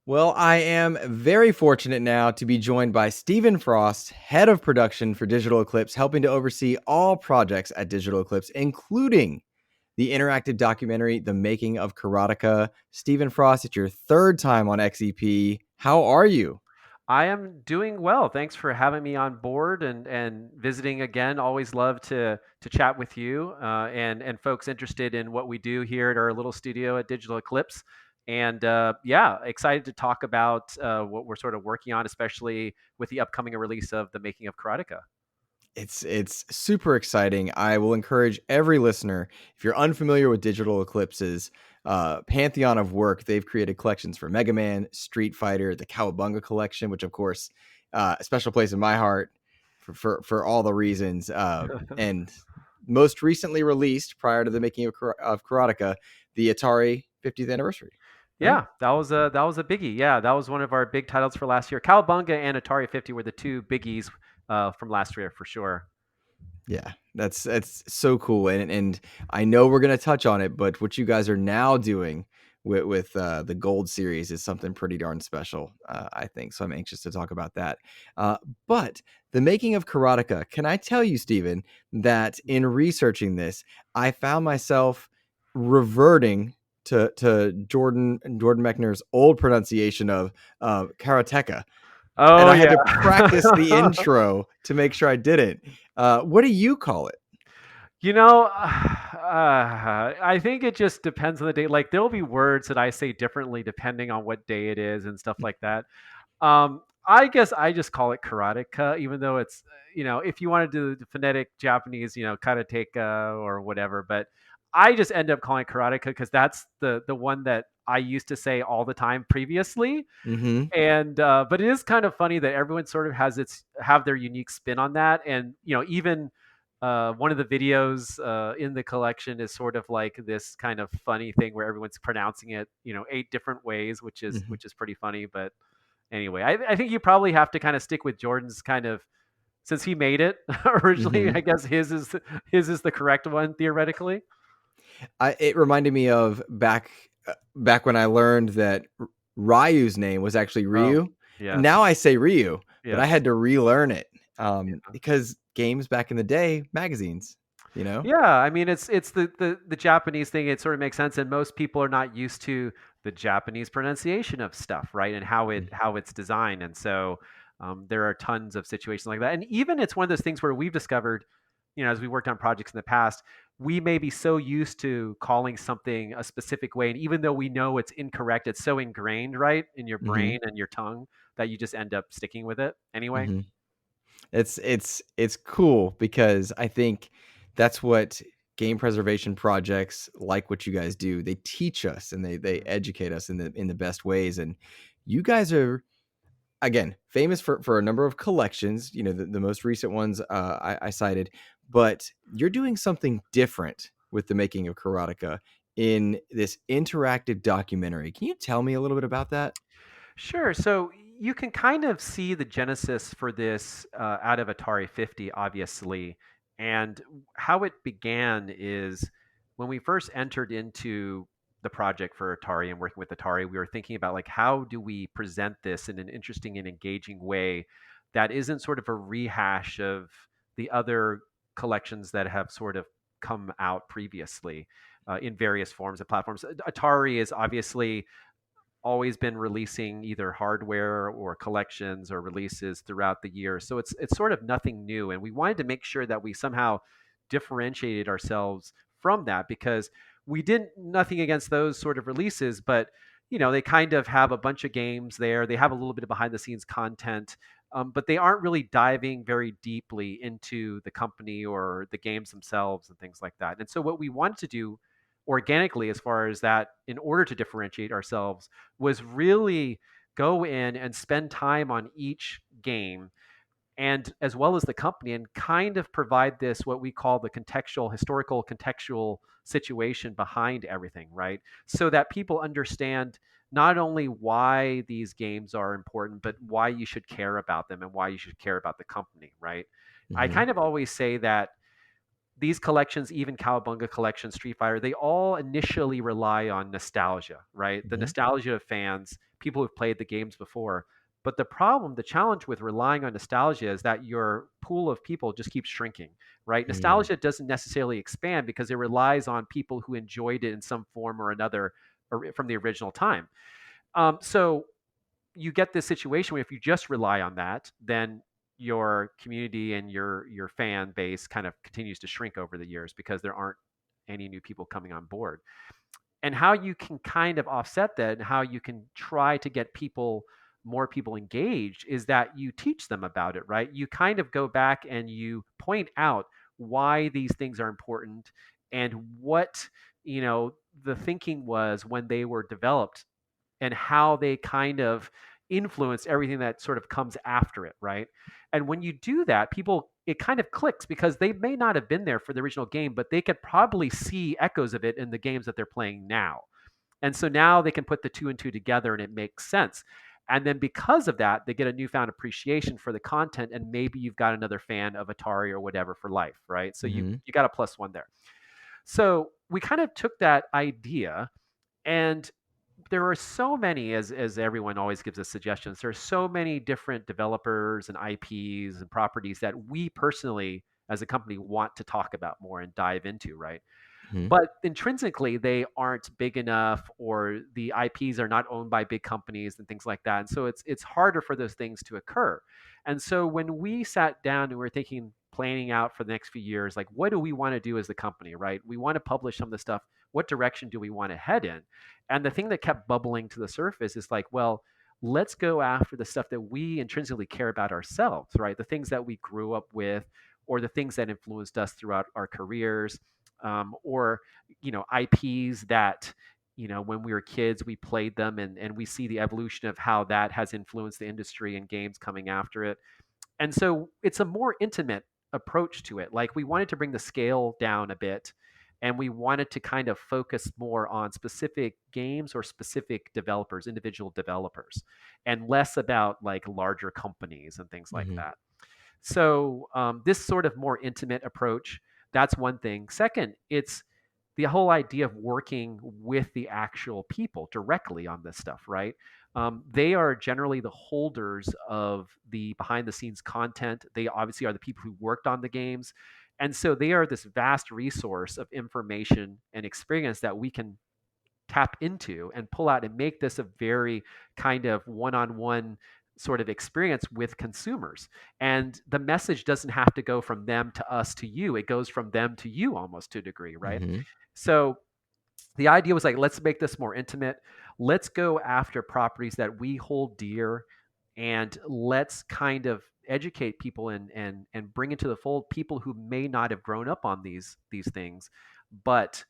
Well, I am very fortunate now to be joined by Stephen Frost, head of production for Digital Eclipse, helping to oversee all projects at Digital Eclipse, including the interactive documentary, The Making of Karateka. Stephen Frost, it's your third time on XEP. How are you? I am doing well. Thanks for having me on board and visiting again. Always love to chat with you and folks interested in what we do here at our little studio at Digital Eclipse. And yeah, excited to talk about what we're sort of working on, especially with the upcoming release of The Making of Karateka. It's super exciting. I will encourage every listener, if you're unfamiliar with Digital Eclipse's pantheon of work, they've created collections for Mega Man, Street Fighter, the Cowabunga collection, which of course, a special place in my heart for all the reasons. And most recently released, prior to the making of Karateka, the Atari 50th anniversary. Right? Yeah, that was a biggie. Yeah, that was one of our big titles for last year. Cowabunga and Atari 50 were the two biggies from last year for sure. Yeah, that's so cool, and I know we're gonna touch on it, but what you guys are now doing with the Gold series is something pretty darn special, I think. So I'm anxious to talk about that. But the making of Karateka, can I tell you, Stephen, that in researching this, I found myself reverting to Jordan Mechner's old pronunciation of Karateka, and Oh I had yeah. to practice the intro to make sure I didn't. What do you call it? I think it just depends on the day. Like there'll be words that I say differently depending on what day it is and stuff like that. I guess I just call it karateka, even though it's if you want to do the phonetic Japanese, karateka or whatever. But I just end up calling it karateka because that's the one that I used to say all the time previously. Mm-hmm. And but it is kind of funny that everyone sort of has its have their unique spin on that, and even one of the videos in the collection is sort of like this kind of funny thing where everyone's pronouncing it, eight different ways, which is Mm-hmm. which is pretty funny. But anyway, I think you probably have to kind of stick with Jordan's kind of since he made it originally. Mm-hmm. I guess his is the correct one theoretically. It reminded me of back when I learned that Ryu's name was actually Oh, Ryu. And yes, now I say Ryu, but I yes. had to relearn it because games back in the day, magazines, you know. Yeah, I mean it's the Japanese thing. It sort of makes sense, and most people are not used to the Japanese pronunciation of stuff, right? And how it's designed, and so there are tons of situations like that. And even it's one of those things where we've discovered, as we worked on projects in the past, we may be so used to calling something a specific way, and even though we know it's incorrect, it's so ingrained, right, in your Mm-hmm. brain and your tongue that you just end up sticking with it anyway. Mm-hmm. It's cool because I think that's what game preservation projects like what you guys do. They teach us and they educate us in the best ways. And you guys are again famous for a number of collections. You know, the most recent ones I cited, but you're doing something different with the making of Karateka in this interactive documentary. Can you tell me a little bit about that? Sure. So you can kind of see the genesis for this out of Atari 50, obviously. And how it began is when we first entered into the project for Atari and working with Atari, we were thinking about like how do we present this in an interesting and engaging way that isn't sort of a rehash of the other collections that have sort of come out previously in various forms and platforms. Atari is obviously always been releasing either hardware or collections or releases throughout the year. So it's sort of nothing new, and we wanted to make sure that we somehow differentiated ourselves from that because we didn't nothing against those sort of releases, but they kind of have a bunch of games there. They have a little bit of behind the scenes content. But they aren't really diving very deeply into the company or the games themselves and things like that. And so, what we wanted to do organically, as far as that, in order to differentiate ourselves, was really go in and spend time on each game and as well as the company and kind of provide this what we call the contextual historical contextual situation behind everything, right, so that people understand not only why these games are important but why you should care about them and why you should care about the company, right. I Mm-hmm. kind of always say that these collections, even Cowabunga collection, Street Fighter, they all initially rely on nostalgia, right? The Hmm. nostalgia of fans, people who've played the games before. But the problem, the challenge with relying on nostalgia is that your pool of people just keeps shrinking, right? Mm, Nostalgia doesn't necessarily expand because it relies on people who enjoyed it in some form or another from the original time. So you get this situation where if you just rely on that, then your community and your fan base kind of continues to shrink over the years because there aren't any new people coming on board. And how you can kind of offset that and how you can try to get more people engaged is that you teach them about it, right? You kind of go back and you point out why these things are important and what, the thinking was when they were developed and how they kind of influence everything that sort of comes after it, right? And when you do that, people, it kind of clicks because they may not have been there for the original game, but they could probably see echoes of it in the games that they're playing now. And so now they can put the two and two together and it makes sense. And then because of that, they get a newfound appreciation for the content, and maybe you've got another fan of Atari or whatever for life, right? So you hmm you got a plus one there. So we kind of took that idea, and there are so many, as everyone always gives us suggestions, there are so many different developers and IPs and properties that we personally as a company want to talk about more and dive into, right? hmm But intrinsically they aren't big enough, or the IPs are not owned by big companies and things like that. And so it's harder for those things to occur. And so when we sat down and we were thinking, planning out for the next few years, like what do we want to do as the company, right? We want to publish some of the stuff. What direction do we want to head in? And the thing that kept bubbling to the surface is like, well, let's go after the stuff that we intrinsically care about ourselves, right? The things that we grew up with, or the things that influenced us throughout our careers, or IPs that when we were kids we played them, and we see the evolution of how that has influenced the industry and games coming after it. And so it's a more intimate approach to it. Like we wanted to bring the scale down a bit, and we wanted to kind of focus more on specific games or specific developers, individual developers, and less about like larger companies and things like hmm that. So this sort of more intimate approach, that's one thing. Second, it's the whole idea of working with the actual people directly on this stuff, right? They are generally the holders of the behind the scenes content. They obviously are the people who worked on the games. And so they are this vast resource of information and experience that we can tap into and pull out and make this a very kind of one-on-one sort of experience with consumers. And the message doesn't have to go from them to us to you. It goes from them to you almost to a degree, right? hmm So the idea was like, let's make this more intimate. Let's go after properties that we hold dear, and let's kind of educate people and bring into the fold people who may not have grown up on these things, but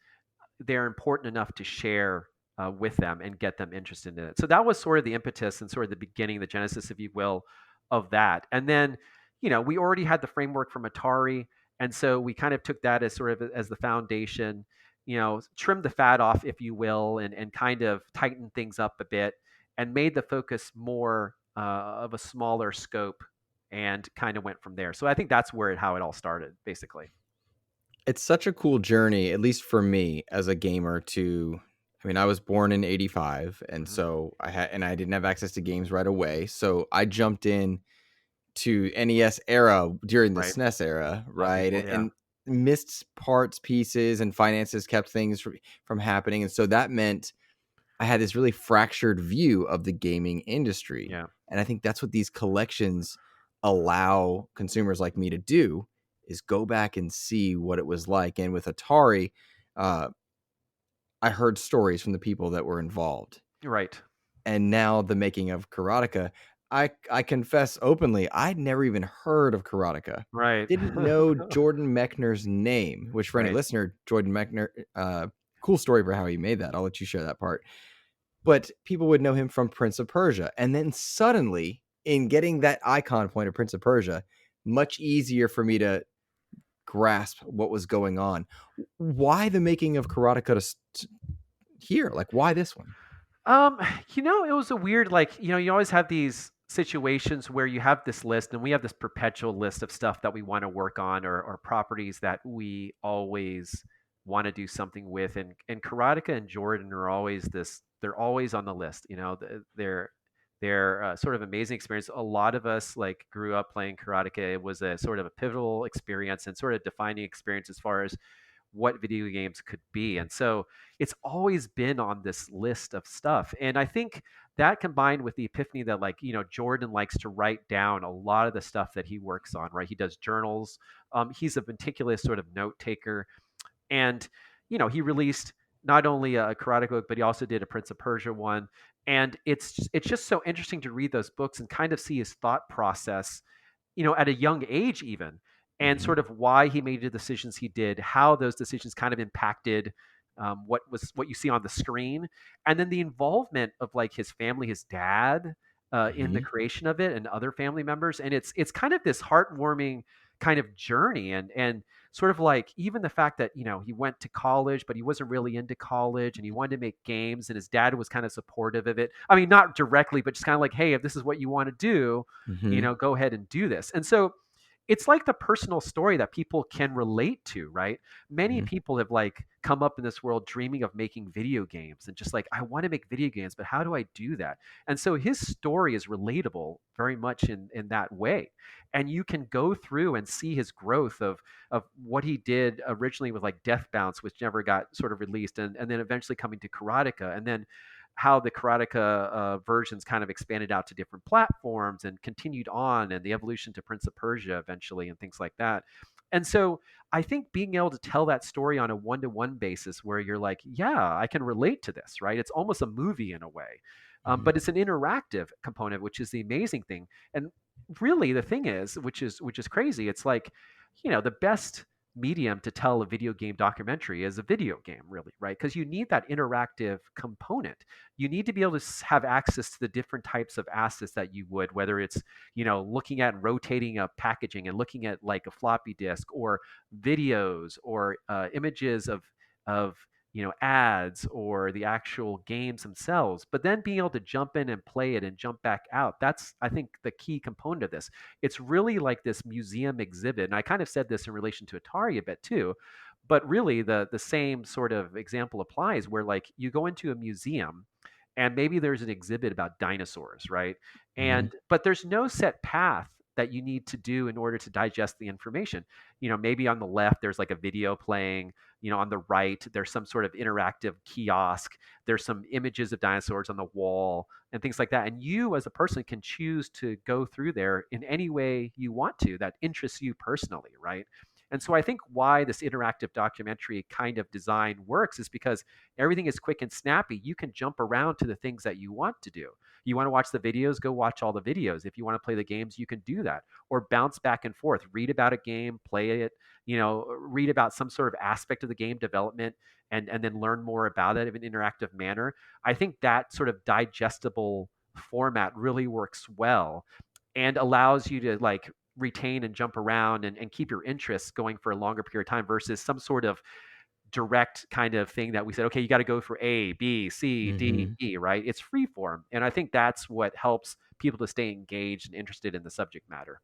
they're important enough to share with them and get them interested in it. So that was sort of the impetus and sort of the beginning, the genesis, if you will, of that. And then, we already had the framework from Atari, and so we kind of took that as sort of as the foundation. Trimmed the fat off, if you will, and kind of tightened things up a bit, and made the focus more of a smaller scope, and kind of went from there. So I think that's how it all started, basically. It's such a cool journey, at least for me as a gamer. I mean, I was born in '85, and Hmm. so I didn't have access to games right away. So I jumped in to NES era during the Right. SNES era, A lot of right? people, yeah. And missed parts, pieces, and finances kept things from happening. And so that meant I had this really fractured view of the gaming industry. Yeah. And I think that's what these collections allow consumers like me to do, is go back and see what it was like. And with Atari, uh, I heard stories from the people that were involved. Right. And now the making of Karateka, I confess openly, I'd never even heard of Karateka. Right. Didn't know Jordan Mechner's name, which for any Right. listener, Jordan Mechner, cool story for how he made that. I'll let you share that part. But people would know him from Prince of Persia. And then suddenly, in getting that icon point of Prince of Persia, much easier for me to grasp what was going on. Why the making of Karateka here? Like, why this one? Um, it was a weird, like, you always have these. situations where you have this list, and we have this perpetual list of stuff that we want to work on, or properties that we always want to do something with. And Karateka and Jordan are always this, they're always on the list. They're sort of amazing experience. A lot of us like grew up playing Karateka. It was a sort of a pivotal experience and sort of defining experience as far as what video games could be. And so it's always been on this list of stuff. And I think that combined with the epiphany that, like, Jordan likes to write down a lot of the stuff that he works on, right? He does journals. He's a meticulous sort of note taker. And, he released not only a karate book, but he also did a Prince of Persia one. And it's just so interesting to read those books and kind of see his thought process, at a young age even, and Mhm. sort of why he made the decisions he did, how those decisions kind of impacted what you see on the screen, and then the involvement of like his family, his dad, in the Mhm. creation of it, and other family members, and it's kind of this heartwarming kind of journey, and sort of like even the fact that he went to college, but he wasn't really into college, and he wanted to make games, and his dad was kind of supportive of it. I mean, not directly, but just kind of like, hey, if this is what you want to do, Mhm. go ahead and do this. And so it's like the personal story that people can relate to, right? Many Mhm. people have like come up in this world dreaming of making video games and just like, I want to make video games, but how do I do that? And so his story is relatable very much in that way. And you can go through and see his growth of what he did originally with like Deathbounce, which never got sort of released, and then eventually coming to Karateka, and then how the Karateka versions kind of expanded out to different platforms and continued on, and the evolution to Prince of Persia eventually, and things like that. And so I think being able to tell that story on a one-to-one basis where you're like, yeah, I can relate to this, right? It's almost a movie in a way. Mhm. But it's an interactive component, which is the amazing thing. And really the thing is, which is crazy, it's like, the best medium to tell a video game documentary is a video game, really, right? Because you need that interactive component. You need to be able to have access to the different types of assets that you would, whether it's looking at rotating a packaging and looking at like a floppy disk, or videos, or images of ads, or the actual games themselves, but then being able to jump in and play it and jump back out. That's, I think, the key component of this. It's really like this museum exhibit, and I kind of said this in relation to Atari a bit too, but really the same sort of example applies, where like you go into a museum and maybe there's an exhibit about dinosaurs, right? Mhm. And but there's no set path that you need to do in order to digest the information. Maybe on the left there's like a video playing, on the right there's some sort of interactive kiosk, there's some images of dinosaurs on the wall and things like that, and you as a person can choose to go through there in any way you want to that interests you personally, right? And so I think why this interactive documentary kind of design works is because everything is quick and snappy. You can jump around to the things that you want to do. You want to watch the videos, go watch all the videos. If you want to play the games, you can do that, or bounce back and forth, read about a game, play it, read about some sort of aspect of the game development, and then learn more about it in an interactive manner. I think that sort of digestible format really works well and allows you to like retain and jump around and keep your interests going for a longer period of time versus some sort of direct kind of thing that we said, okay, you got to go for A, B, C, D, Mhm. E, right? It's free form. And I think that's what helps people to stay engaged and interested in the subject matter.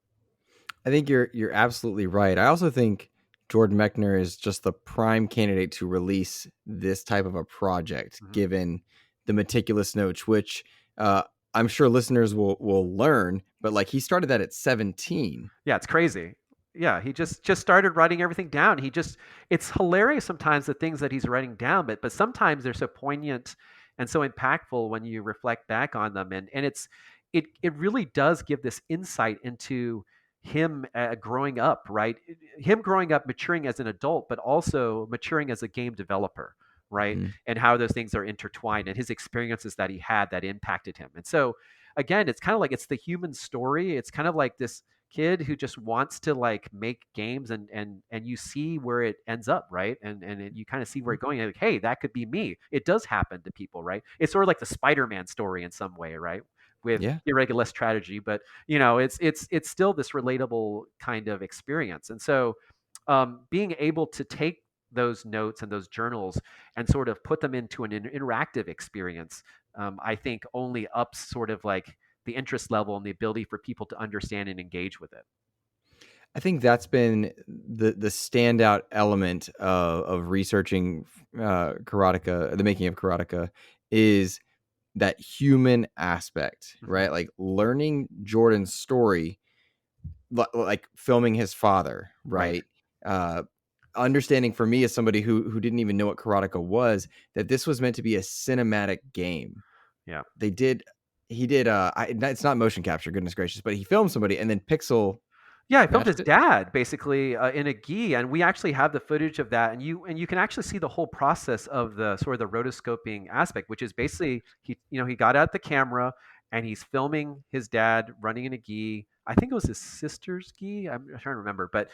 I think you're absolutely right. I also think Jordan Mechner is just the prime candidate to release this type of a project, Mhm. given the meticulous notes, which I'm sure listeners will learn. But like he started that at 17. Yeah, it's crazy. Yeah, he just started writing everything down. It's hilarious sometimes the things that he's writing down, but sometimes they're so poignant and so impactful when you reflect back on them, and it really does give this insight into him growing up, right? Him growing up, maturing as an adult, but also maturing as a game developer, right? Mhm. And how those things are intertwined, and his experiences that he had that impacted him. And so again, it's kind of like it's the human story. It's kind of like this kid who just wants to like make games, and you see where it ends up, right? You kind of see where it's going, like, hey, that could be me. It does happen to people, right? It's sort of like the Spider-Man story in some way, right? With Yeah. irregular strategy, but it's still this relatable kind of experience. And so being able to take those notes and those journals and sort of put them into an interactive experience, I think only ups sort of like the interest level and the ability for people to understand and engage with it. I think that's been the standout element of researching Karateka, the making of Karateka, is that human aspect, Hmm. right? Like learning Jordan's story, like filming his father, Right. right? Uh, Understanding for me as somebody who didn't even know what Karateka was, that this was meant to be a cinematic game. Yeah. They did, he did. It's not motion capture, goodness gracious, but he filmed somebody and then pixel Yeah, I filmed matched his it. dad basically in a gi, and we actually have the footage of that, and you can actually see the whole process of the sort of the rotoscoping aspect, which is basically he got out the camera and he's filming his dad running in a gi. I think it was his sister's gi. I'm trying to remember, but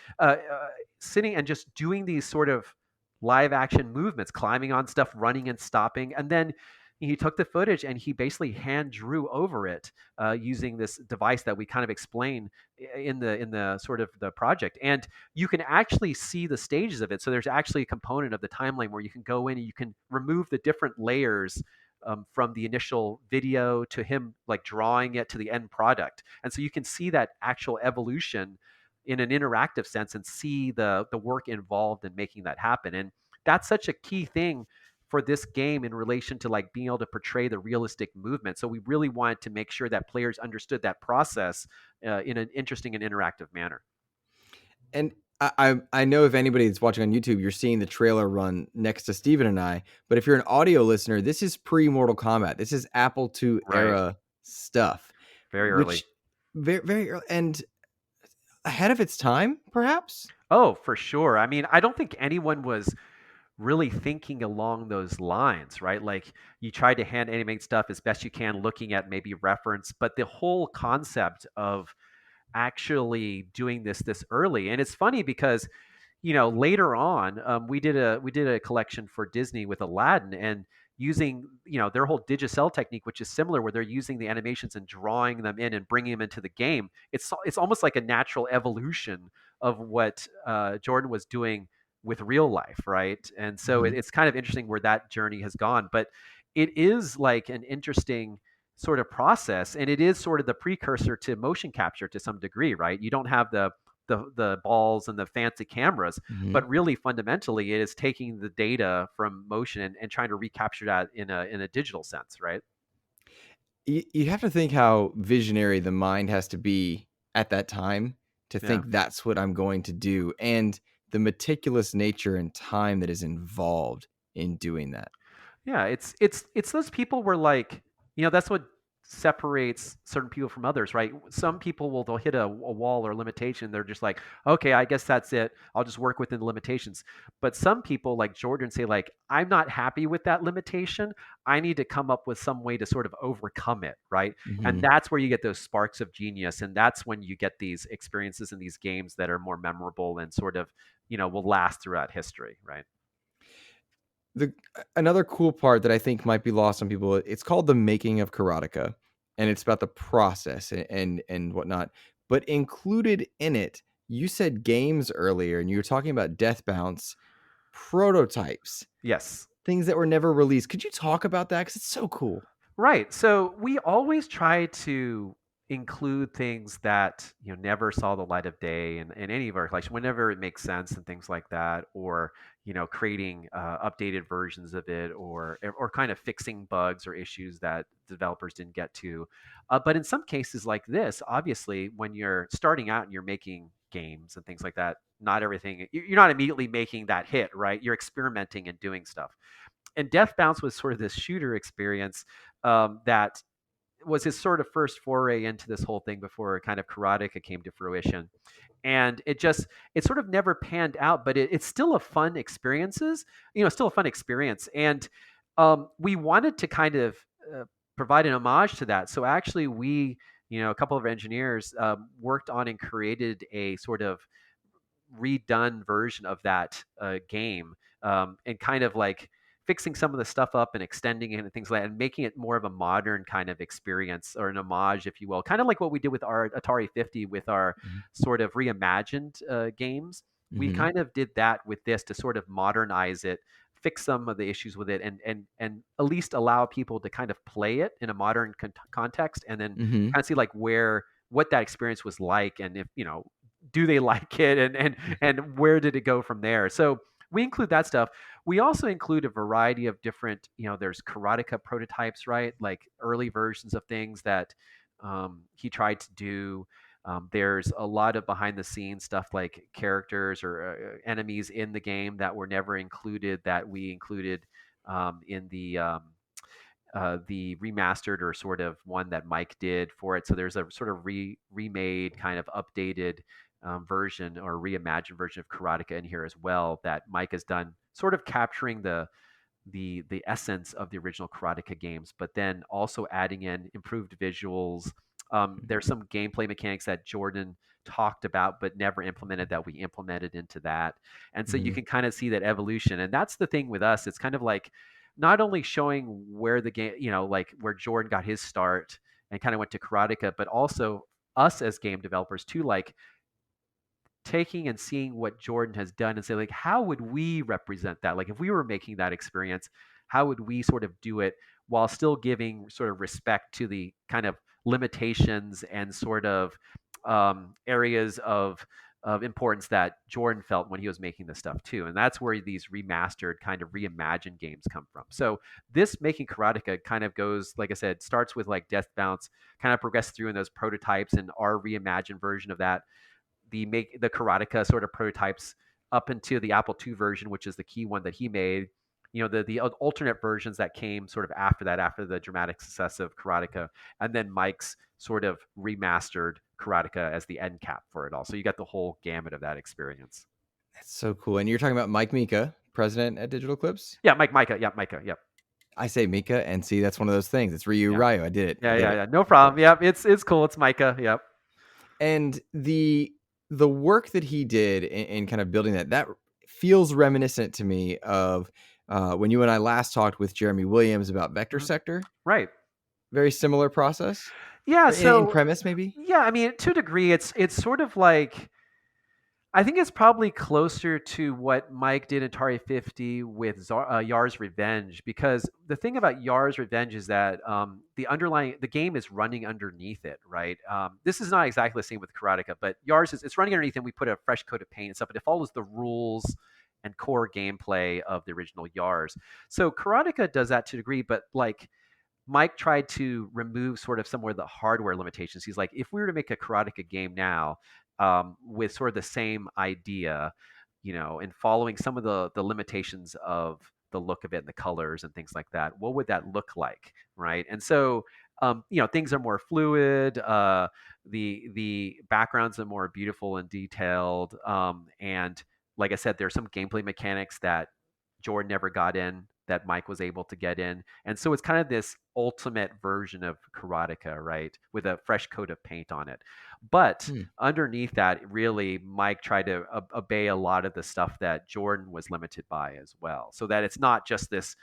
sitting and just doing these sort of live action movements, climbing on stuff, running and stopping, and then he took the footage and he basically hand drew over it using this device that we kind of explain in the sort of the project, and you can actually see the stages of it. So there's actually a component of the timeline where you can go in and you can remove the different layers from the initial video to him like drawing it to the end product, and so you can see that actual evolution in an interactive sense and see the work involved in making that happen. And that's such a key thing for this game in relation to like being able to portray the realistic movement. So we really wanted to make sure that players understood that process in an interesting and interactive manner. And I know if anybody that's watching on YouTube, you're seeing the trailer run next to Steven and I. But if you're an audio listener, this is pre Mortal Kombat. This is Apple II Right. era stuff, Very early. which very very early and ahead of its time, perhaps. Oh, for sure. I mean, I don't think anyone was really thinking along those lines, right? Like you try to hand animate stuff as best you can, looking at maybe reference, but the whole concept of actually doing this early. And it's funny because later on, we did a collection for Disney with Aladdin, and using their whole Digicel technique, which is similar, where they're using the animations and drawing them in and bringing them into the game. It's almost like a natural evolution of what Jordan was doing with real life, right? And so Mhm. it's kind of interesting where that journey has gone, but it is like an interesting sort of process, and it is sort of the precursor to motion capture to some degree, right? You don't have the balls and the fancy cameras, Mhm. but really fundamentally it is taking the data from motion and trying to recapture that in a digital sense, right? You have to think how visionary the mind has to be at that time to Yeah. think that's what I'm going to do, and the meticulous nature and time that is involved in doing that. Yeah, it's those people where like, that's what separates certain people from others, right? Some people will they'll hit a wall or limitation. They're just like, okay, I guess that's it. I'll just work within the limitations. But some people like Jordan say like, I'm not happy with that limitation. I need to come up with some way to sort of overcome it, right? And Mhm. that's where you get those sparks of genius, and that's when you get these experiences in these games that are more memorable and sort of, will last throughout history, right? The Another cool part that I think might be lost on people, it's called the Making of Karateka, and it's about the process and whatnot. But included in it, you said games earlier, and you were talking about Deathbounce prototypes, Yes. things that were never released. Could you talk about that? Because it's so cool. Right. So we always try to include things that never saw the light of day in any of our collection whenever it makes sense and things like that, or creating updated versions of it, or kind of fixing bugs or issues that developers didn't get to. But in some cases like this, obviously, when you're starting out and you're making games and things like that, not everything you're not immediately making that hit, right? You're experimenting and doing stuff, and Deathbounce was sort of this shooter experience that was his sort of first foray into this whole thing before kind of Karateka came to fruition. And it sort of never panned out, but it's still a fun still a fun experience. And we wanted to kind of provide an homage to that. So actually, a couple of engineers worked on and created a sort of redone version of that game, and kind of like fixing some of the stuff up and extending it and things like that, and making it more of a modern kind of experience or an homage, if you will, kind of like what we did with our Atari 50 with our Mhm. sort of reimagined games. We Mhm. kind of did that with this to sort of modernize it fix some of the issues with it, and at least allow people to kind of play it in a modern context, and then Mhm. kind of see like where what that experience was like, and if do they like it, and where did it go from there. So we include that stuff. We also include a variety of different, there's Karateka prototypes, right? Like early versions of things that he tried to do. There's a lot of behind the scenes stuff like characters or enemies in the game that were never included that we included in the remastered or sort of one that Mike did for it. So there's a sort of remade kind of updated version or reimagined version of Karateka in here as well that Mike has done, sort of capturing the essence of the original Karateka games, but then also adding in improved visuals. There's some gameplay mechanics that Jordan talked about but never implemented that we implemented into that. And so you Mhm. can kind of see that evolution. And that's the thing with us. It's kind of like not only showing where the game, like where Jordan got his start and kind of went to Karateka, but also us as game developers too, like taking and seeing what Jordan has done and say, like, how would we represent that? Like, if we were making that experience, how would we sort of do it while still giving sort of respect to the kind of limitations and sort of areas of importance that Jordan felt when he was making this stuff too. And that's where these remastered kind of reimagined games come from. So this Making Karateka kind of goes, like I said, starts with like Deathbounce, kind of progresses through in those prototypes and our reimagined version of that, the Karateka sort of prototypes up into the Apple II version, which is the key one that he made. The alternate versions that came sort of after that, after the dramatic success of Karateka, and then Mike's sort of remastered Karateka as the end cap for it all. So you got the whole gamut of that experience. That's so cool. And you're talking about Mike Mika, president at Digital Eclipse? Yeah, Micah. Yeah, Micah. Yep. I say Mika, and see, that's one of those things. It's Ryu Yeah. Ryu. I did it. I Yeah. did Yeah. it. Yeah. No Okay. problem. Yep. It's cool. It's Micah. Yep. And the work that he did in kind of building that feels reminiscent to me of when you and I last talked with Jeremy Williams about Vector Mhm. Sector. Right. Very similar process, Yeah. or in So premise, maybe. yeah, I mean, to a degree, it's sort of like I think it's probably closer to what Mike did in Atari 50 with Yar's Revenge, because the thing about Yar's Revenge is that the game is running underneath it, right? This is not exactly the same with Karateka, but Yar's it's running underneath, and we put a fresh coat of paint and stuff, but it follows the rules and core gameplay of the original Yar's. So Karateka does that to a degree, but like Mike tried to remove sort of some of the hardware limitations. He's like, if we were to make a Karateka game now with sort of the same idea, and following some of the limitations of the look of it and the colors and things like that, what would that look like, right? And so, things are more fluid. The backgrounds are more beautiful and detailed. And like I said, there's some gameplay mechanics that Jordan never got in that Mike was able to get in. And so it's kind of this ultimate version of Karateka, right? With a fresh coat of paint on it. But Hmm. underneath that, really, Mike tried to obey a lot of the stuff that Jordan was limited by as well. So that it's not just this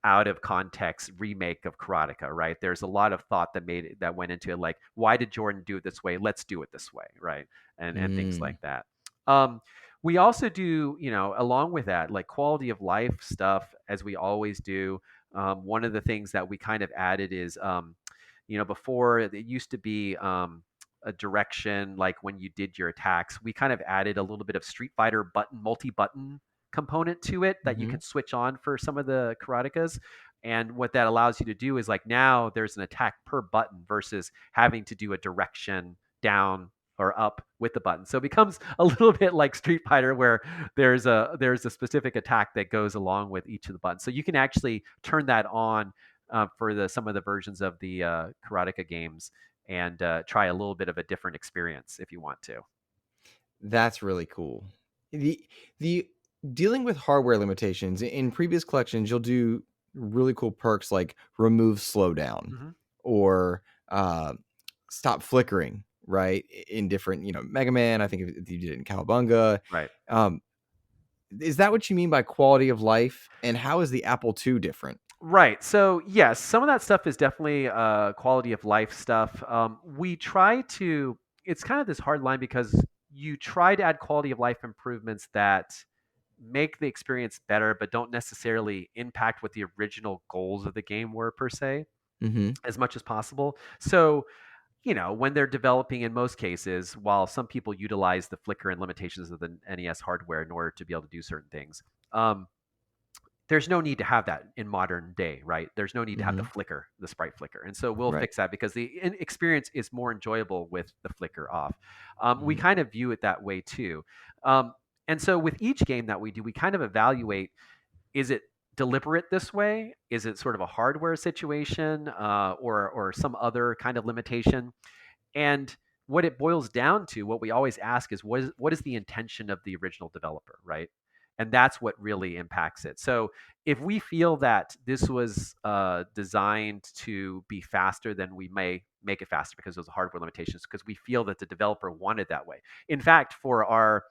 out of context remake of Karateka, right? There's a lot of thought that went into it, like why did Jordan do it this way? Let's do it this way, right? And things Mm. like that. Um, we also do, along with that, like quality of life stuff, as we always do. One of the things that we kind of added is, before it used to be a direction, like when you did your attacks, we kind of added a little bit of Street Fighter multi-button component to it that you Mhm. can switch on for some of the karatekas. And what that allows you to do is like now there's an attack per button versus having to do a direction down or up with the button. So it becomes a little bit like Street Fighter where there's a specific attack that goes along with each of the buttons. So you can actually turn that on for some of the versions of the Karateka games and try a little bit of a different experience if you want to. That's really cool. The dealing with hardware limitations in previous collections, you'll do really cool perks like remove slowdown Hmm. or stop flickering, right? In different, Mega Man. I think if you did it in Cowabunga. Right. Um, is that what you mean by quality of life? And how is the Apple II different? Right. So yes, some of that stuff is definitely quality of life stuff. We try to. It's kind of this hard line because you try to add quality of life improvements that make the experience better, but don't necessarily impact what the original goals of the game were per se, Mhm. as much as possible. So, when they're developing, in most cases, while some people utilize the flicker and limitations of the NES hardware in order to be able to do certain things, um, there's no need to have that in modern day, right? There's no need to have Mhm. the sprite flicker. And so we'll Right. fix that because the experience is more enjoyable with the flicker off. We Mhm. kind of view it that way too. Um, and so with each game that we do, we kind of evaluate, is it deliberate this way? Is it sort of a hardware situation, or some other kind of limitation? And what it boils down to, what we always ask is, what is the intention of the original developer, right? And that's what really impacts it. So if we feel that this was designed to be faster, then we may make it faster because of the hardware limitations, because we feel that the developer wanted that way. In fact, for our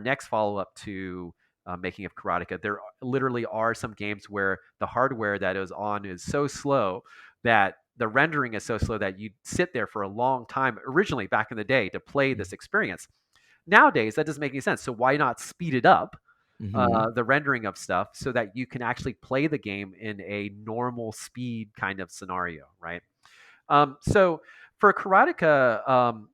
next follow up to Making of Karateka, there literally are some games where the hardware that is on is so slow that the rendering is so slow that you sit there for a long time originally back in the day to play this Mhm. experience. Nowadays, that doesn't make any sense. So why not speed it up, Mhm. the rendering of stuff, so that you can actually play the game in a normal speed kind of scenario, right? So for Karateka,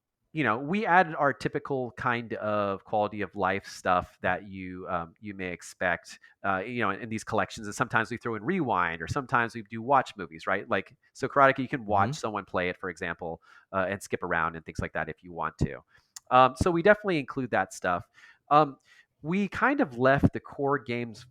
we added our typical kind of quality of life stuff that you may expect, in these collections. And sometimes we throw in rewind, or sometimes we do watch movies, right? Like, so Karateka, you can watch Mhm. someone play it, for example, and skip around and things like that if you want to. So we definitely include that stuff. Um, we kind of left the core games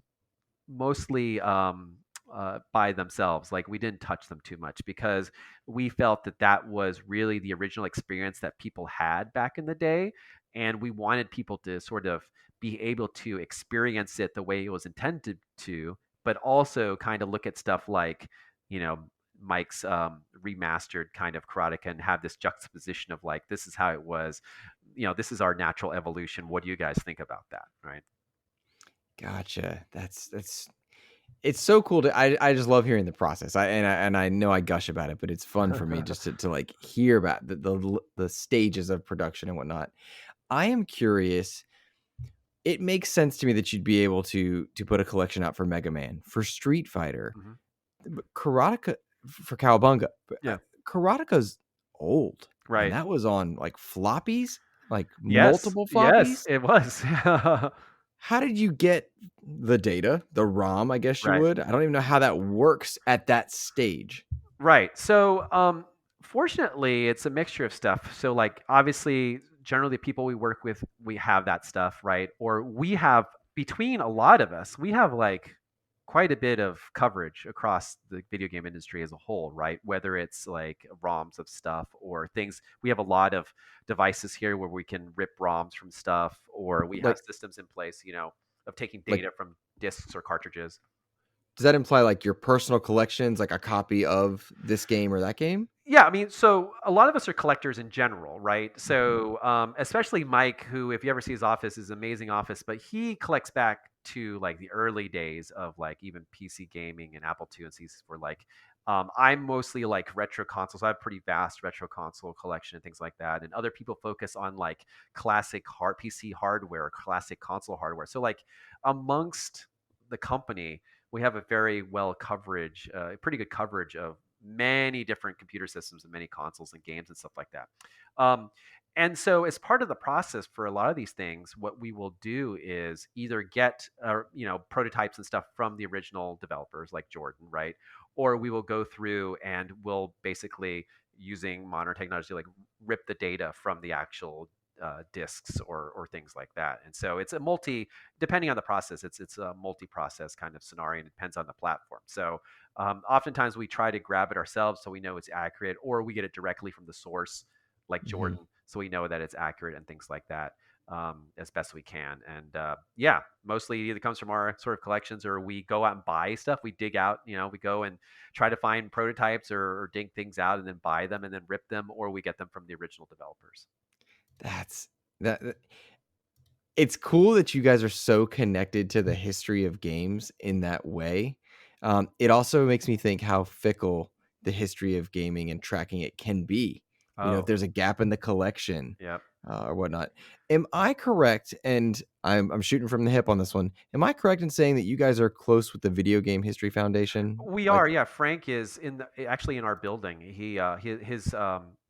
mostly by themselves. Like, we didn't touch them too much because we felt that that was really the original experience that people had back in the day, and we wanted people to sort of be able to experience it the way it was intended to, but also kind of look at stuff like, you know, Mike's remastered kind of Karateka, and have this juxtaposition of like, this is how it was, this is our natural evolution. What do you guys think about that, right? Gotcha. That's it's so cool to I just love hearing the process. I know I gush about it, but it's fun for me just to like hear about the stages of production and whatnot. I am curious. It makes sense to me that you'd be able to put a collection out for Mega Man, for Street Fighter, Hmm. but Karateka for Cowabunga. But, Yeah. Karateka's old, and Right. that was on like floppies, like Yes, multiple yes, floppies. it was. How did you get the data, the ROM, I guess you Right, would? I don't even know how that works at that stage. right. So, fortunately, it's a mixture of stuff. So, like, obviously, generally, the people we work with, we have that stuff, right? Or we have, between a lot of us, we have like quite a bit of coverage across the video game industry as a whole, right? Whether it's like ROMs of stuff or things, we have a lot of devices here where we can rip ROMs from stuff, or we have Like systems in place, of taking like data from disks or cartridges. does that imply like your personal collections, like a copy of this game or that game? Yeah, I mean, so a lot of us are collectors in general, right? Mhm. So, especially Mike, who, if you ever see his office, is an amazing office, but he collects back to like the early days of like even PC gaming and Apple II and C's for like, I'm mostly like retro consoles. I have a pretty vast retro console collection and things like that. And other people focus on like classic hard PC hardware, classic console hardware. So, like, amongst the company, we have a very pretty good coverage of many different computer systems and many consoles and games and stuff like that. Um, and so, as part of the process for a lot of these things, what we will do is either get prototypes and stuff from the original developers, like Jordan, right? Or we will go through and we'll basically, using modern technology, like rip the data from the actual discs or things like that. And so it's a depending on the process, it's a multi-process kind of scenario, and it depends on the platform. So oftentimes we try to grab it ourselves so we know it's accurate, or we get it directly from the source, like Mhm. Jordan, so we know that it's accurate and things like that, as best we can. And yeah, mostly it either comes from our sort of collections, or we go out and buy stuff. We dig out, we go and try to find prototypes, or dig things out and then buy them and then rip them, or we get them from the original developers. That's that it's cool that you guys are so connected to the history of games in that way. It also makes me think how fickle the history of gaming and tracking it can be. If Oh, there's a gap in the collection, yep. or whatnot. Am I correct? And I'm shooting from the hip on this one. Am I correct in saying that you guys are close with the Video Game History Foundation? We Like, are, yeah. Frank is actually in our building.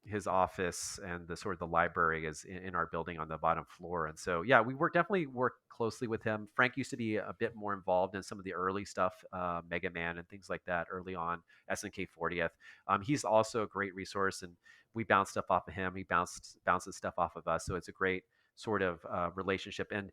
His office and the sort of the library is in our building on the bottom floor. And so, yeah, we definitely work closely with him. Frank used to be a bit more involved in some of the early stuff, Mega Man and things like that early on, SNK 40th. He's also a great resource, and we bounce stuff off of him. He bounces stuff off of us, so it's a great sort of relationship. And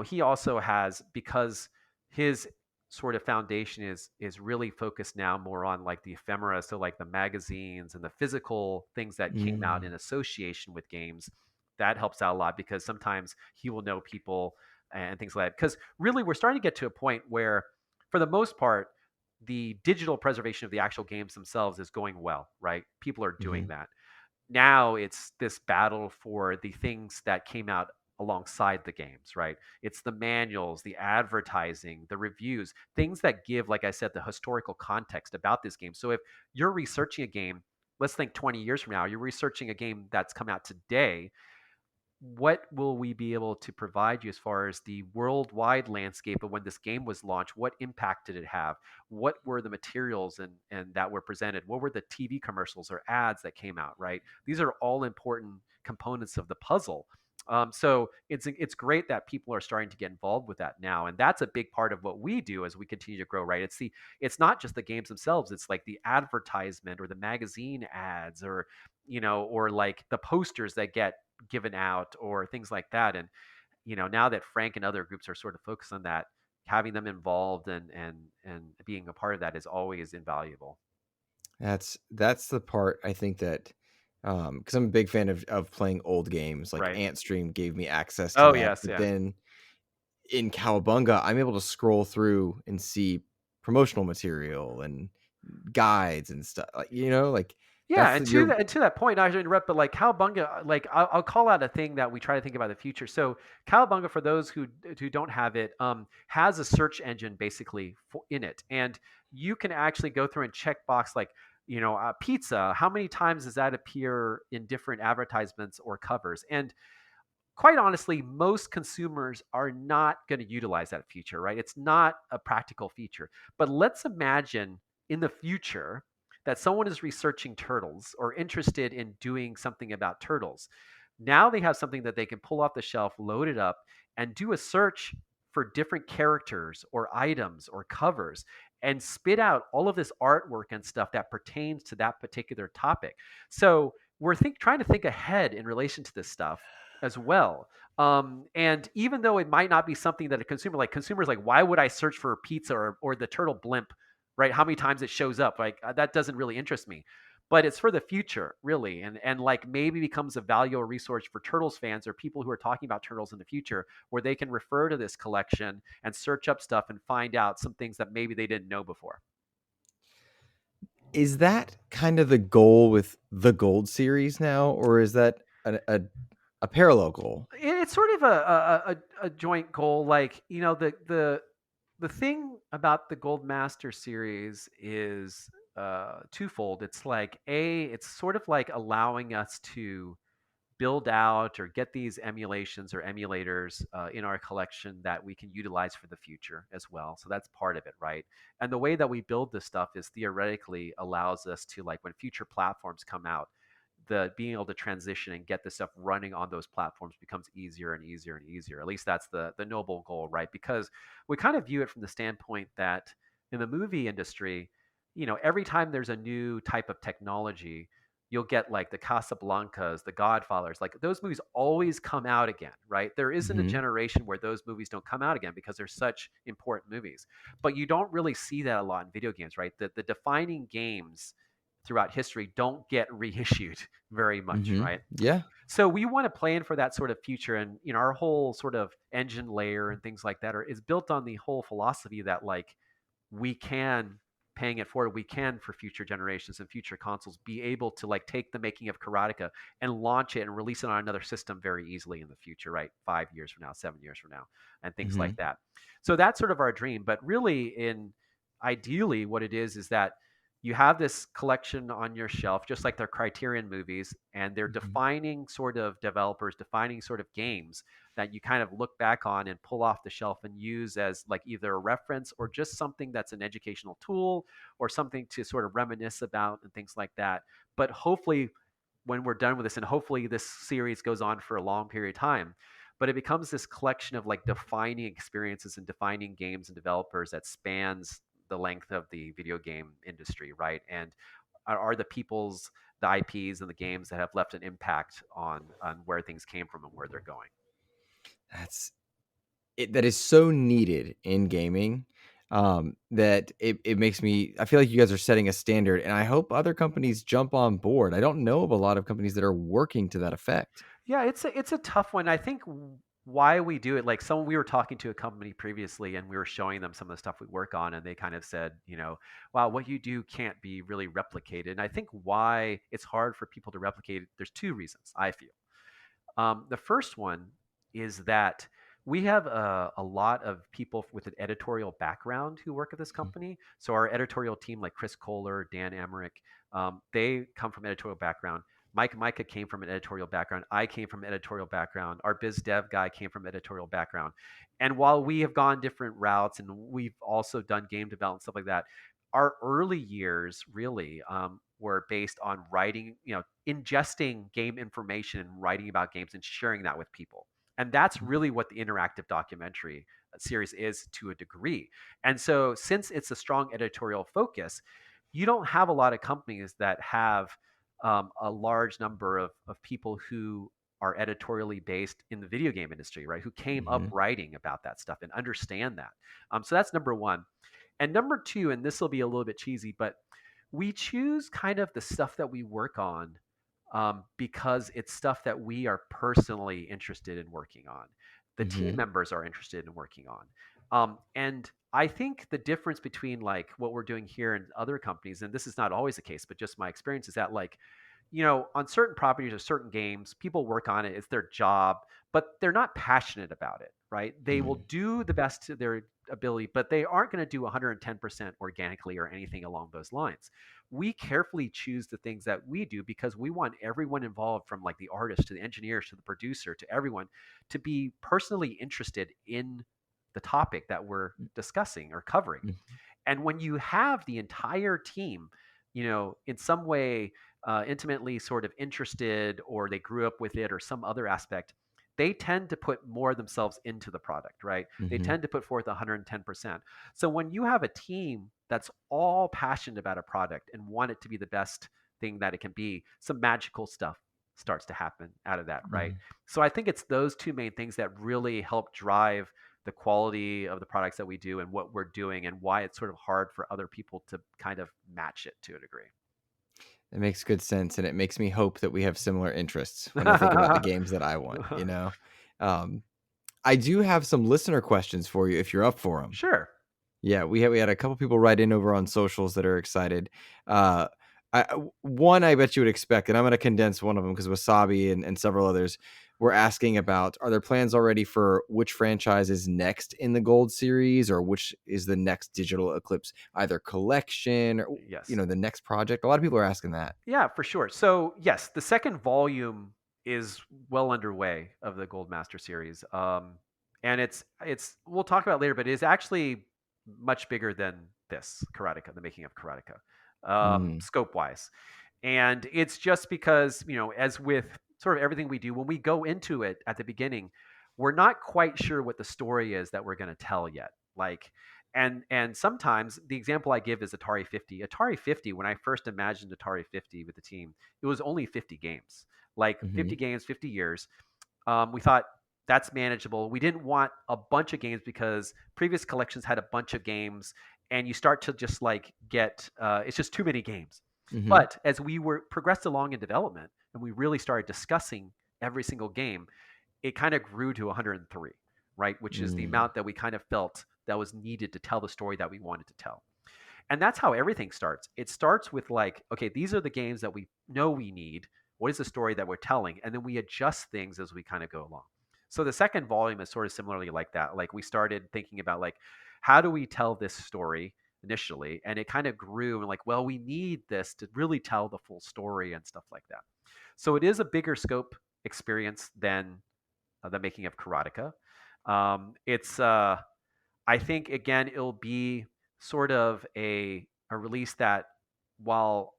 he also has, because his sort of foundation is really focused now more on like the ephemera, so like the magazines and the physical things that came out mm, in association with games. That helps out a lot because sometimes he will know people and things like that, because really we're starting to get to a point where, for the most part, the digital preservation of the actual games themselves is going well, right? People are doing mhm. that. Now it's this battle for the things that came out alongside the games, right? It's the manuals, the advertising, the reviews, things that give, like I said, the historical context about this game. So if you're researching a game, let's think 20 years from now, you're researching a game that's come out today, what will we be able to provide you as far as the worldwide landscape of when this game was launched? What impact did it have? What were the materials and that were presented? What were the TV commercials or ads that came out? Right, these are all important components of the puzzle. So it's great that people are starting to get involved with that now, and that's a big part of what we do as we continue to grow. Right, it's not just the games themselves; it's like the advertisement or the magazine ads, or or like the posters that get given out or things like that. And now that Frank and other groups are sort of focused on that, having them involved and being a part of that is always invaluable. That's the part I think that, because I'm a big fan of playing old games. Like, Right. Antstream gave me access to Oh that, yes, but yeah. then in Cowabunga, I'm able to scroll through and see promotional material and guides and stuff. Like Yeah, that's and the you're to that point, not to interrupt, but like Cowabunga, like I'll call out a thing that we try to think about the future. So Cowabunga, for those who don't have it, has a search engine basically in it, and you can actually go through and check box like pizza. How many times does that appear in different advertisements or covers? And quite honestly, most consumers are not going to utilize that feature, right? It's not a practical feature. But let's imagine in the future that someone is researching turtles or interested in doing something about turtles. Now they have something that they can pull off the shelf, load it up, and do a search for different characters or items or covers and spit out all of this artwork and stuff that pertains to that particular topic. So we're trying to think ahead in relation to this stuff as well. And even though it might not be something that a consumer, like consumers, like, why would I search for a pizza or the turtle blimp, right? How many times it shows up? Like that doesn't really interest me. But it's for the future, really, and like maybe becomes a valuable resource for Turtles fans or people who are talking about Turtles in the future, where they can refer to this collection and search up stuff and find out some things that maybe they didn't know before. is that kind of the goal with the Gold series now, or is that a parallel goal? It's sort of a joint goal. Like the thing about the Gold Master series is twofold. It's like it's sort of like allowing us to build out or get these emulations or emulators in our collection that we can utilize for the future as well. So that's part of it, right? And the way that we build this stuff is theoretically allows us to, like, when future platforms come out, the being able to transition and get this stuff running on those platforms becomes easier and easier and easier. At least that's the noble goal, right? Because we kind of view it from the standpoint that in the movie industry, every time there's a new type of technology, you'll get like the Casablancas, the Godfathers, like those movies always come out again, right? There isn't a Mhm, generation where those movies don't come out again because they're such important movies. But you don't really see that a lot in video games, right? The defining games throughout history don't get reissued very much, mhm. right? Yeah. So we want to plan for that sort of future, and our whole sort of engine layer and things like that is built on the whole philosophy that, like, we can, paying it forward, we can, for future generations and future consoles, be able to like take the Making of Karateka and launch it and release it on another system very easily in the future, right? 5 years from now, 7 years from now, and things like Mhm. that. So that's sort of our dream. But really, in ideally, what it is that you have this collection on your shelf, just like their Criterion movies, and they're Mhm. defining sort of developers, defining sort of games that you kind of look back on and pull off the shelf and use as like either a reference or just something that's an educational tool or something to sort of reminisce about and things like that. But hopefully, when we're done with this, and hopefully this series goes on for a long period of time, but it becomes this collection of like defining experiences and defining games and developers that spans the length of the video game industry, right? And are the people's, the IPs and the games that have left an impact on where things came from and where they're going. That's that is so needed in gaming, that it makes me I feel like you guys are setting a standard, and I hope other companies jump on board. I don't know of a lot of companies that are working to that effect. Yeah, it's a tough one. I think why we do it, like we were talking to a company previously and we were showing them some of the stuff we work on and they kind of said, wow, what you do can't be really replicated. And I think why it's hard for people to replicate it, there's two reasons I feel. The first one is that we have a lot of people with an editorial background who work at this Mhm, company. So our editorial team, like Chris Kohler, Dan Emmerich, they come from editorial background. Mike Micah came from an editorial background. I came from an editorial background. Our biz dev guy came from editorial background. And while we have gone different routes and we've also done game development stuff like that, our early years really were based on writing, ingesting game information and writing about games and sharing that with people. And that's mhm, really what the interactive documentary series is to a degree. And so, since it's a strong editorial focus, you don't have a lot of companies that have a large number of people who are editorially based in the video game industry, right? Who came up mhm, writing about that stuff and understand that. So that's number one. And number two, and this will be a little bit cheesy, but we choose kind of the stuff that we work on because it's stuff that we are personally interested in working on. The team mhm, members are interested in working on. And I think the difference between like what we're doing here and other companies, and this is not always the case, but just my experience is that like, on certain properties or certain games, people work on it, it's their job, but they're not passionate about it, right? They will mhm, do the best to their ability, but they aren't going to do 110% organically or anything along those lines. We carefully choose the things that we do because we want everyone involved, from like the artist to the engineers to the producer to everyone, to be personally interested in the topic that we're discussing or covering. mhm, And when you have the entire team, in some way intimately sort of interested, or they grew up with it or some other aspect, they tend to put more of themselves into the product, right? They mhm, tend to put forth 110%. So when you have a team that's all passionate about a product and want it to be the best thing that it can be, some magical stuff starts to happen out of that, right? mhm. So I think it's those two main things that really help drive the quality of the products that we do and what we're doing, and why it's sort of hard for other people to kind of match it to a degree. It makes good sense, and it makes me hope that we have similar interests when I think about the games that I want, you know? Um, I do have some listener questions for you if you're up for them. Sure. Yeah, we had a couple people write in over on socials that are excited. Uh, one I bet you would expect, and I'm going to condense one of them because Wasabi and several others were asking about: are there plans already for which franchise is next in the Gold series, or which is the next Digital Eclipse, either collection or Yes. the next project? A lot of people are asking that. Yeah, for sure. So, yes, the second volume is well underway of the Gold Master series. And it's we'll talk about it later, but it is actually much bigger than this Karateka, the making of Karateka, Mm, scope wise. And it's just because, as with sort of everything we do, when we go into it at the beginning, we're not quite sure what the story is that we're going to tell yet. Like, and sometimes the example I give is Atari 50. Atari 50, when I first imagined Atari 50 with the team, it was only 50 games, like 50 mhm, games, 50 years. We thought that's manageable. We didn't want a bunch of games because previous collections had a bunch of games, and you start to just like get it's just too many games. mhm, But as we were progressed along in development and we really started discussing every single game, it kind of grew to 103, right? Which is the mm, amount that we kind of felt that was needed to tell the story that we wanted to tell. And that's how everything starts. It starts with like, okay, these are the games that we know we need. What is the story that we're telling? And then we adjust things as we kind of go along. So the second volume is sort of similarly like that. Like we started thinking about like, how do we tell this story? initially, and it kind of grew and like, well, we need this to really tell the full story and stuff like that. So it is a bigger scope experience than the making of Karateka. It's I think again it'll be sort of a release that while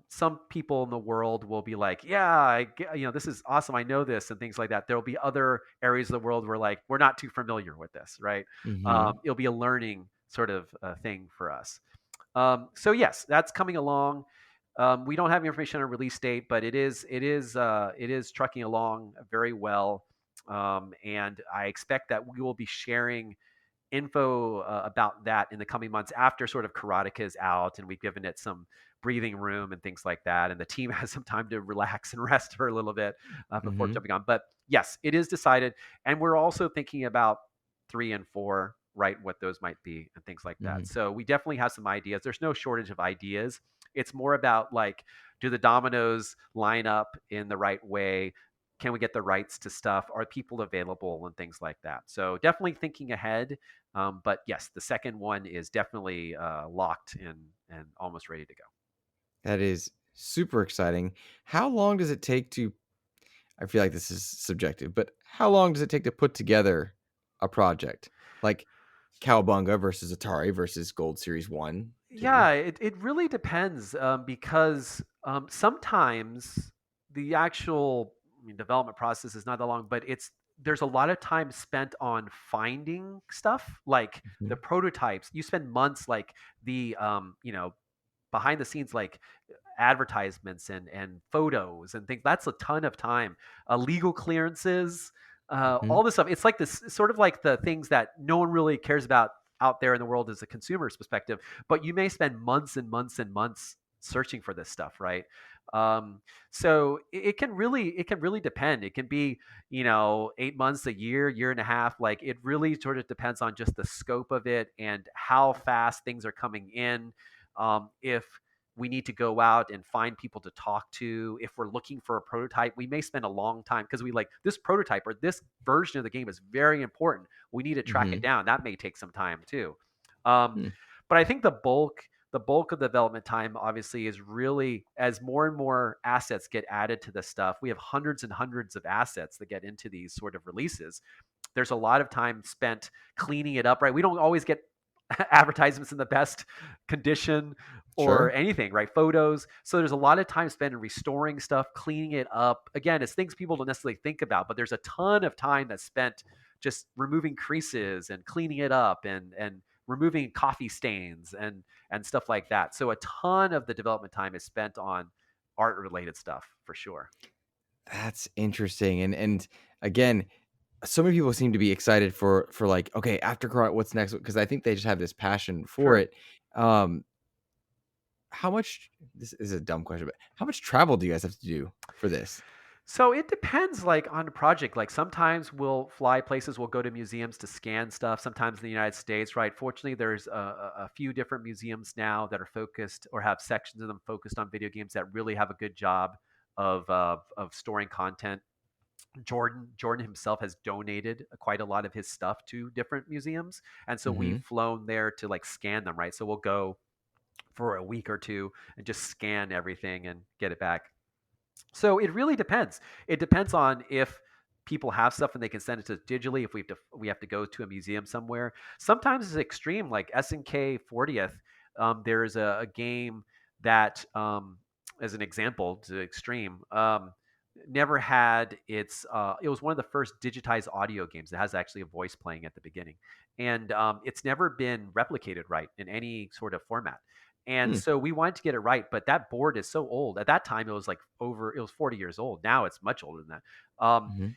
some people in the world will be like, yeah, this is awesome, I know this and things like that. There'll be other areas of the world where like we're not too familiar with this, right? Hmm. It'll be a learning sort of thing for us. So yes, that's coming along. We don't have information on a release date, but it is trucking along very well, and I expect that we will be sharing info about that in the coming months after sort of Karateka is out and we've given it some breathing room and things like that. And the team has some time to relax and rest for a little bit before Hmm. jumping on. But yes, it is decided. And we're also thinking about 3 and 4, right? What those might be and things like that. Hmm. So we definitely have some ideas. There's no shortage of ideas. It's more about like, do the dominoes line up in the right way? Can we get the rights to stuff? Are people available and things like that? So definitely thinking ahead, but yes, the second one is definitely locked and almost ready to go. That is super exciting. How long does it take to I feel like this is subjective, but how long does it take to put together a project? Like Cowabunga versus Atari versus Gold Series 1, 2? Yeah, it really depends because sometimes the actual development process is not that long, but there's a lot of time spent on finding stuff like the Mhm, prototypes. You spend months like the behind the scenes like advertisements and photos and things. That's a ton of time. Legal clearances, mhm, all this stuff. It's like this sort of like the things that no one really cares about out there in the world as a consumer's perspective, but you may spend months and months and months searching for this stuff, right? Um, so it can really depend. It can be 8 months, a year, year and a half. Like it really sort of depends on just the scope of it and how fast things are coming in. If we need to go out and find people to talk to. If we're looking for a prototype, we may spend a long time because we like this prototype or this version of the game is very important. We need to track it mhm, down. That may take some time too. Um, hmm. but I think the bulk of the development time obviously is really as more and more assets get added to this stuff. We have hundreds and hundreds of assets that get into these sort of releases. There's a lot of time spent cleaning it up, right? We don't always get advertisements in the best condition or Sure. anything, right? Photos. So there's a lot of time spent in restoring stuff, cleaning it up. Again, it's things people don't necessarily think about, but there's a ton of time that's spent just removing creases and cleaning it up and removing coffee stains and stuff like that. So a ton of the development time is spent on art related stuff for sure. That's interesting, and again, so many people seem to be excited for like, okay, after Karate, what's next? Because I think they just have this passion for Sure. it. Um, how much this is a dumb question, but how much travel do you guys have to do for this? So it depends, like on the project. Like sometimes we'll fly places, we'll go to museums to scan stuff. Sometimes in the United States, right? Fortunately, there's a few different museums now that are focused or have sections of them focused on video games that really have a good job of storing content. Jordan himself has donated quite a lot of his stuff to different museums, and so we've Mhm, flown there to like scan them, right? So we'll go for a week or two and just scan everything and get it back. So it really depends. It depends on if people have stuff and they can send it to us digitally. If we have to go to a museum somewhere. Sometimes it's extreme, like SNK 40th. There's a game that, as an example, to extreme. Never had its. It was one of the first digitized audio games. It has actually a voice playing at the beginning, and it's never been replicated right in any sort of format. And hmm, so we wanted to get it right, but that board is so old. At that time, it was 40 years old. Now it's much older than that. mhm.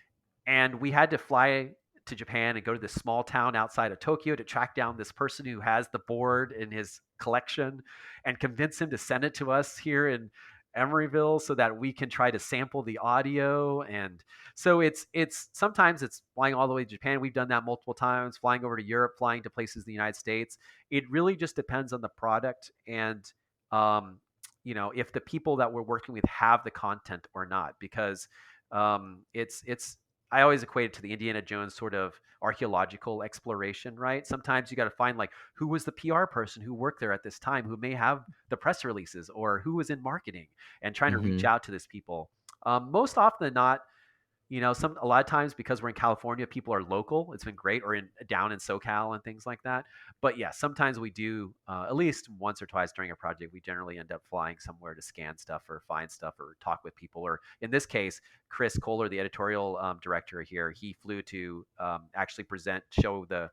And we had to fly to Japan and go to this small town outside of Tokyo to track down this person who has the board in his collection and convince him to send it to us here in Emeryville so that we can try to sample the audio. And so it's sometimes it's flying all the way to Japan. We've done that multiple times, flying over to Europe, flying to places in the United States. It really just depends on the product and um, if the people that we're working with have the content or not, because it's I always equate it to the Indiana Jones sort of archaeological exploration, right? Sometimes you got to find like who was the PR person who worked there at this time, who may have the press releases, or who was in marketing, and trying to reach Mhm. out to these people. Most often than not, a lot of times because we're in California, people are local. It's been great, or in down in SoCal and things like that. But yeah, sometimes we do at least once or twice during a project. We generally end up flying somewhere to scan stuff or find stuff or talk with people. Or in this case, Chris Kohler, the editorial director here, he flew to actually show the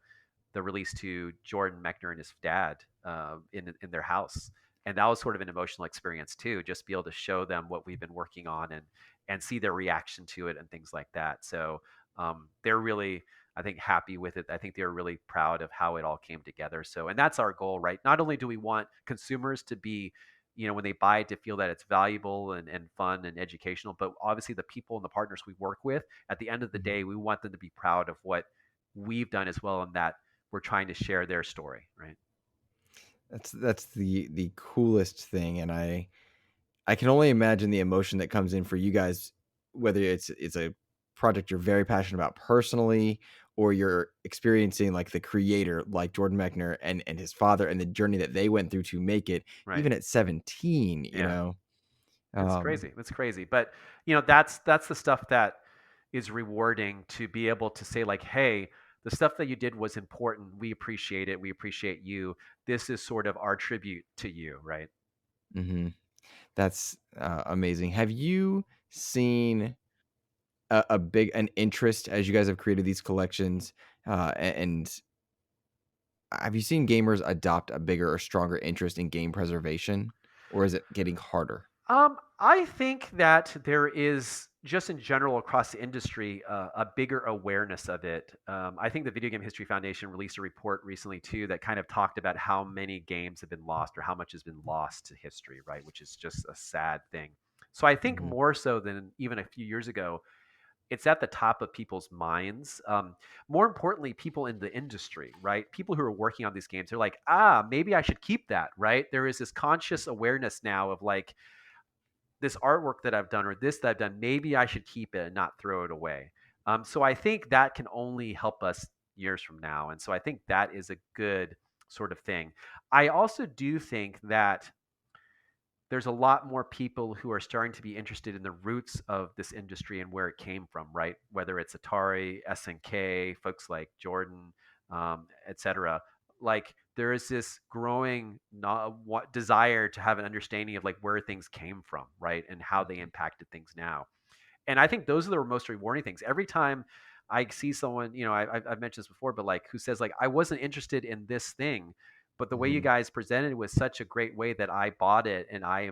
release to Jordan Mechner and his dad in their house, and that was sort of an emotional experience too. Just be able to show them what we've been working on and see their reaction to it and things like that. So they're really, I think, happy with it. I think they're really proud of how it all came together. So, and that's our goal, right? Not only do we want consumers to be, when they buy it, to feel that it's valuable and fun and educational, but obviously the people and the partners we work with, at the end of the Mhm. day, we want them to be proud of what we've done as well, and that we're trying to share their story, right? That's the coolest thing, and I can only imagine the emotion that comes in for you guys, whether it's a project you're very passionate about personally, or you're experiencing like the creator, like Jordan Mechner and his father, and the journey that they went through to make it, Right. even at 17. Yeah. It's Um, crazy. It's crazy. But that's the stuff that is rewarding, to be able to say like, hey, the stuff that you did was important. We appreciate it. We appreciate you. This is sort of our tribute to you, right? mhm. That's amazing. Have you seen a big an interest as you guys have created these collections, and have you seen gamers adopt a bigger or stronger interest in game preservation, or is it getting harder? I think that there is, just in general across the industry, a bigger awareness of it. I think the Video Game History Foundation released a report recently too that kind of talked about how many games have been lost, or how much has been lost to history, right? Which is just a sad thing. So I think Mhm, more so than even a few years ago, it's at the top of people's minds. More importantly, people in the industry, right? People who are working on these games, they're like, maybe I should keep that, right? There is this conscious awareness now of like, this artwork that I've done, or this that I've done, maybe I should keep it and not throw it away. So I think that can only help us years from now. And so I think that is a good sort of thing. I also do think that there's a lot more people who are starting to be interested in the roots of this industry and where it came from, right? Whether it's Atari, SNK, folks like Jordan, etc. Like there is this growing desire to have an understanding of like where things came from, right, and how they mhm, impacted things now. And I think those are the most rewarding things. Every time I see someone, I've mentioned this before, but like who says like, I wasn't interested in this thing, but the way you mhm. guys presented it was such a great way that I bought it, and I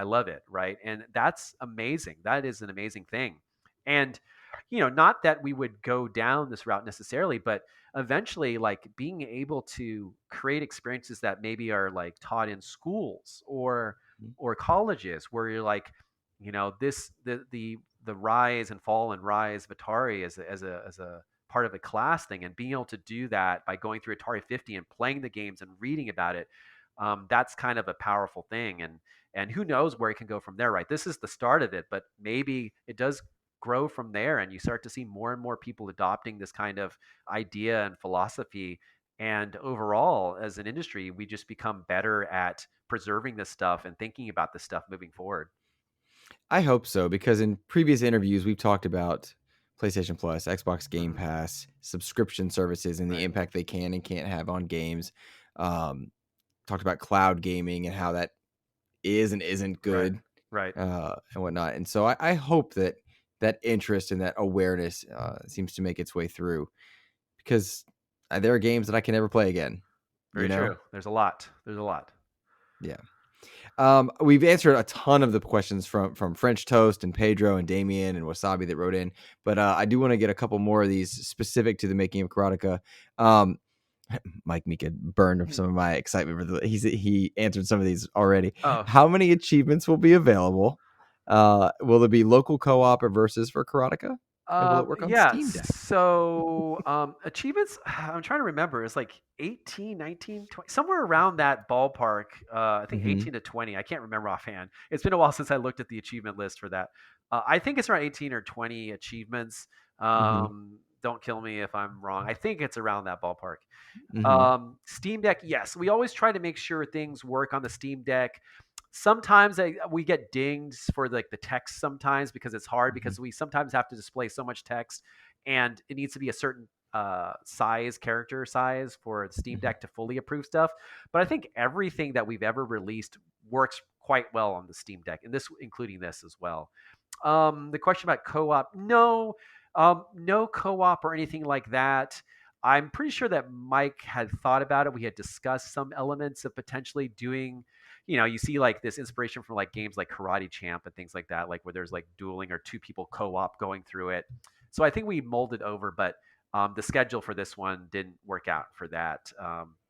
love it, right? And that's amazing. That is an amazing thing. And not that we would go down this route necessarily, but eventually, like being able to create experiences that maybe are like taught in schools Mhm. or colleges, where you're like, this the rise and fall and rise of Atari as a part of a class thing, and being able to do that by going through Atari 50 and playing the games and reading about it, that's kind of a powerful thing. And who knows where it can go from there, right? This is the start of it, but maybe it does grow from there, and you start to see more and more people adopting this kind of idea and philosophy. And overall, as an industry, we just become better at preserving this stuff and thinking about this stuff moving forward. I hope so, because in previous interviews, we've talked about PlayStation Plus, Xbox Game Mhm. Pass, subscription services, and the Right. impact they can and can't have on games. Um, Talked about cloud gaming and how that is and isn't Right. good, Right. and whatnot. And so I hope that that interest and that awareness seems to make its way through, because there are games that I can never play again. You Very know? true. There's a lot. There's a lot. Yeah. We've answered a ton of the questions from French Toast and Pedro and Damien and Wasabi that wrote in, but I do want to get a couple more of these specific to the making of Karateka. Um, Mike Mika burned some of my excitement for he answered some of these already. Oh, How many achievements will be available? Will there be local co-op or versus for Karateka? And will it work on yeah. Steam Deck? So, achievements, I'm trying to remember. It's like 18, 19, 20, somewhere around that ballpark. I think Hmm. 18 to 20. I can't remember offhand. It's been a while since I looked at the achievement list for that. I think it's around 18 or 20 achievements. Mhm. Don't kill me if I'm wrong. I think it's around that ballpark. Mhm. Steam Deck, yes, we always try to make sure things work on the Steam Deck. Sometimes we get dinged for like the text sometimes because it's hard Mhm. because we sometimes have to display so much text and it needs to be a certain size, character size for Steam Mhm. Deck to fully approve stuff. But I think everything that we've ever released works quite well on the Steam Deck, and this including this as well. The question about co-op, no, no co-op or anything like that. I'm pretty sure that Mike had thought about it. We had discussed some elements of potentially doing, you see like this inspiration from like games like Karate Champ and things like that, like where there's like dueling or two people co-op going through it. So I think we molded over, but the schedule for this one didn't work out for that.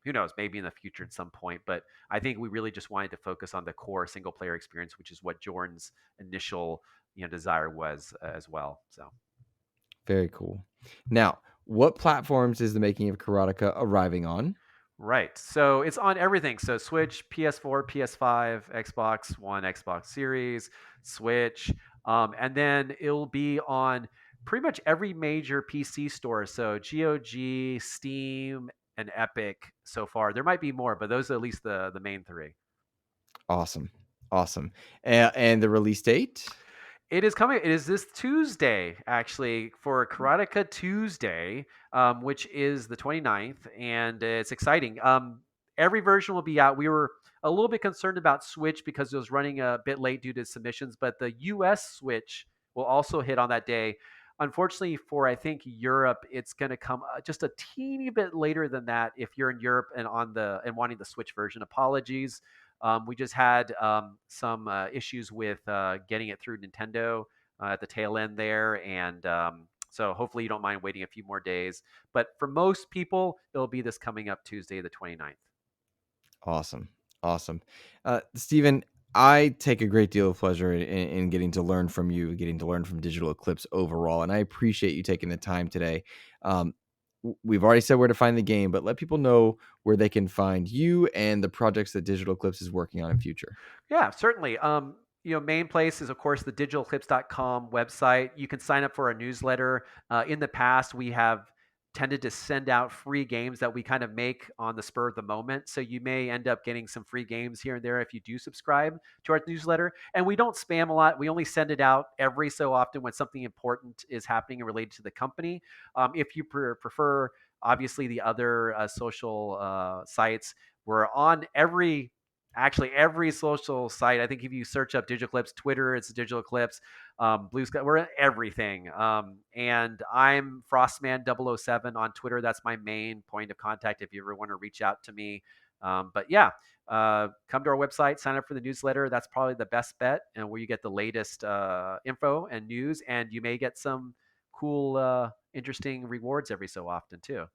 Who knows? Maybe in the future at some point. But I think we really just wanted to focus on the core single player experience, which is what Jordan's initial desire was as well. So. Very cool. Now, what platforms is the Making of Karateka arriving on? Right. So it's on everything. So Switch, PS4, PS5, Xbox One, Xbox Series, Switch, and then it'll be on pretty much every major PC store. So GOG, Steam, and Epic so far. There might be more, but those are at least the main three. Awesome. Awesome. And the release date? It is coming. It is this Tuesday, actually, for Karateka Tuesday, which is the 29th, and it's exciting. Every version will be out. We were a little bit concerned about Switch because it was running a bit late due to submissions, but the US Switch will also hit on that day. Unfortunately, for I think Europe, it's going to come just a teeny bit later than that. If you're in Europe and wanting the Switch version, apologies. We just had some issues with getting it through Nintendo at the tail end there, and so hopefully you don't mind waiting a few more days. But for most people, it'll be this coming up Tuesday, the 29th. Awesome. Awesome. Stephen, I take a great deal of pleasure in getting to learn from you, getting to learn from Digital Eclipse overall. And I appreciate you taking the time today. Um, we've already said where to find the game, but let people know where they can find you and the projects that Digital Eclipse is working on in future. Yeah, certainly. Main place is of course the digitalclips.com website. You can sign up for a newsletter. In the past, we have tended to send out free games that we kind of make on the spur of the moment. So you may end up getting some free games here and there if you do subscribe to our newsletter. And we don't spam a lot. We only send it out every so often when something important is happening and related to the company. If you prefer, obviously, the other social sites, we're on every social site. I think if you search up Digital Eclipse, Twitter, it's Digital Eclipse, Blue Sky, we're at everything. And I'm Frostman007 on Twitter. That's my main point of contact if you ever want to reach out to me. But yeah, come to our website, sign up for the newsletter. That's probably the best bet, and where you get the latest info and news, and you may get some cool, interesting rewards every so often too.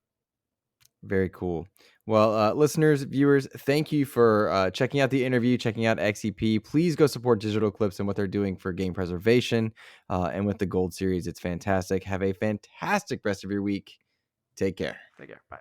Very cool. Well, listeners, viewers, thank you for checking out the interview, checking out XEP. Please go support Digital Eclipse and what they're doing for game preservation. And with the Gold Series, it's fantastic. Have a fantastic rest of your week. Take care. Take care. Bye.